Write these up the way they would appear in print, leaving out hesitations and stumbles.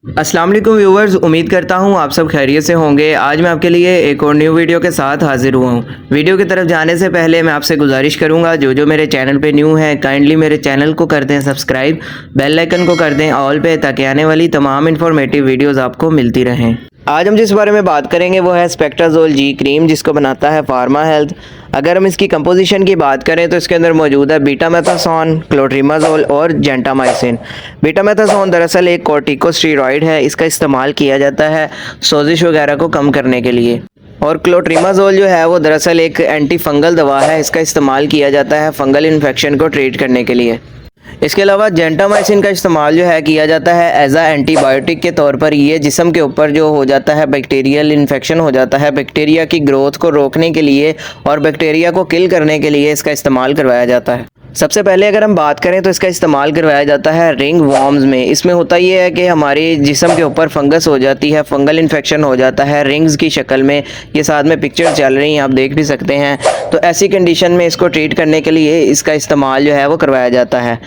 अस्सलाम वालेकुम व्यूवर्स, उम्मीद करता हूँ आप सब खैरियत से होंगे। आज मैं आपके लिए एक और न्यू वीडियो के साथ हाजिर हुआ हूँ। वीडियो की तरफ जाने से पहले मैं आपसे गुजारिश करूँगा, जो मेरे चैनल पे न्यू है काइंडली मेरे चैनल को कर दें सब्सक्राइब, बेल आइकन को कर दें ऑल पे, ताकि आने वाली तमाम इन्फॉर्मेटिव वीडियोज़ आपको मिलती रहें। आज हम जिस बारे में बात करेंगे वो है स्पेक्ट्राजोल जी क्रीम, जिसको बनाता है फार्मा हेल्थ। अगर हम इसकी कंपोजिशन की बात करें तो इसके अंदर मौजूद है बीटामेथासोन, क्लोट्रिमाजोल और जेंटामाइसिन। बीटामेथासोन दरअसल एक कॉर्टिकोस्टेरॉइड है, इसका इस्तेमाल किया जाता है सोजिश वगैरह को कम करने के लिए। और क्लोट्रिमाजोल जो है वो दरअसल एक एंटी फंगल दवा है, इसका इस्तेमाल किया जाता है फंगल इन्फेक्शन को ट्रीट करने के लिए। इसके अलावा जेंटामाइसिन का इस्तेमाल जो है किया जाता है एज आ एंटीबायोटिक के तौर पर। ये जिस्म के ऊपर जो हो जाता है बैक्टीरियल इन्फेक्शन हो जाता है, बैक्टीरिया की ग्रोथ को रोकने के लिए और बैक्टीरिया को किल करने के लिए इसका इस्तेमाल करवाया जाता है। सबसे पहले अगर हम बात करें तो इसका इस्तेमाल करवाया जाता है रिंग वॉर्म्स में। इसमें होता ये है कि हमारी जिस्म के ऊपर फंगस हो जाती है, फंगल इन्फेक्शन हो जाता है रिंग्स की शक्ल में। ये साथ में पिक्चर चल रही हैं, आप देख भी सकते हैं। तो ऐसी कंडीशन में इसको ट्रीट करने के लिए इसका इस्तेमाल जो है वो करवाया जाता है।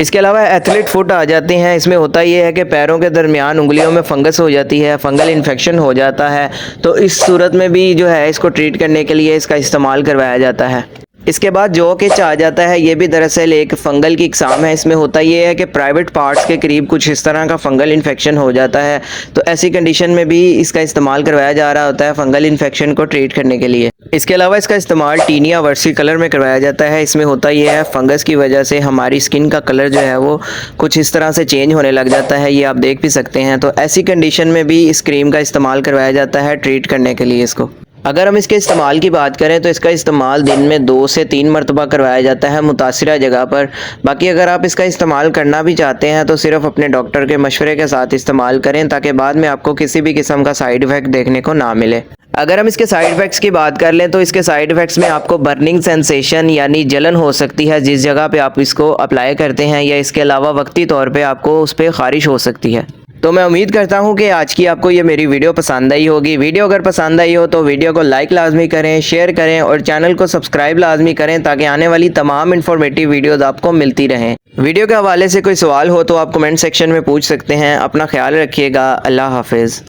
इसके अलावा एथलीट फुट आ जाती हैं। इसमें होता ये है कि पैरों के दरमियान उंगलियों में फंगस हो जाती है, फंगल इन्फेक्शन हो जाता है। तो इस सूरत में भी जो है इसको ट्रीट करने के लिए इसका इस्तेमाल करवाया जाता है। इसके बाद जो किच आ जाता है, ये भी दरअसल एक फंगल की इकसाम है। इसमें होता ये है कि प्राइवेट पार्ट्स के करीब कुछ इस तरह का फंगल इन्फेक्शन हो जाता है। तो ऐसी कंडीशन में भी इसका इस्तेमाल करवाया जा रहा होता है फंगल इन्फेक्शन को ट्रीट करने के लिए। इसके अलावा इसका इस्तेमाल टीनिया वर्सी कलर में करवाया जाता है। इसमें होता यह है फंगस की वजह से हमारी स्किन का कलर जो है वो कुछ इस तरह से चेंज होने लग जाता है, ये आप देख भी सकते हैं। तो ऐसी कंडीशन में भी इस क्रीम का इस्तेमाल करवाया जाता है ट्रीट करने के लिए इसको। अगर हम इसके इस्तेमाल की बात करें तो इसका इस्तेमाल दिन में 2 से 3 मरतबा करवाया जाता है मुतासिरा जगह पर। बाकी अगर आप इसका इस्तेमाल करना भी चाहते हैं तो सिर्फ अपने डॉक्टर के मशवरे के साथ इस्तेमाल करें, ताकि बाद में आपको किसी भी किस्म का साइड इफ़ेक्ट देखने को ना मिले। अगर हम इसके साइड इफ़ेक्ट्स की बात कर लें तो इसके साइड इफ़ेक्ट्स में आपको बर्निंग सेंसेशन यानी जलन हो सकती है जिस जगह पे आप इसको अप्लाई करते हैं, या इसके अलावा वक्ती तौर पे आपको उस पर ख़ारिश हो सकती है। तो मैं उम्मीद करता हूँ कि आज की आपको ये मेरी वीडियो पसंद आई होगी। वीडियो अगर पसंद आई हो तो वीडियो को लाइक लाजमी करें, शेयर करें और चैनल को सब्सक्राइब लाजमी करें, ताकि आने वाली तमाम इन्फॉर्मेटिव वीडियोज़ आपको मिलती रहें। वीडियो के हवाले से कोई सवाल हो तो आप कमेंट सेक्शन में पूछ सकते हैं। अपना ख्याल रखिएगा। अल्लाह हाफिज़।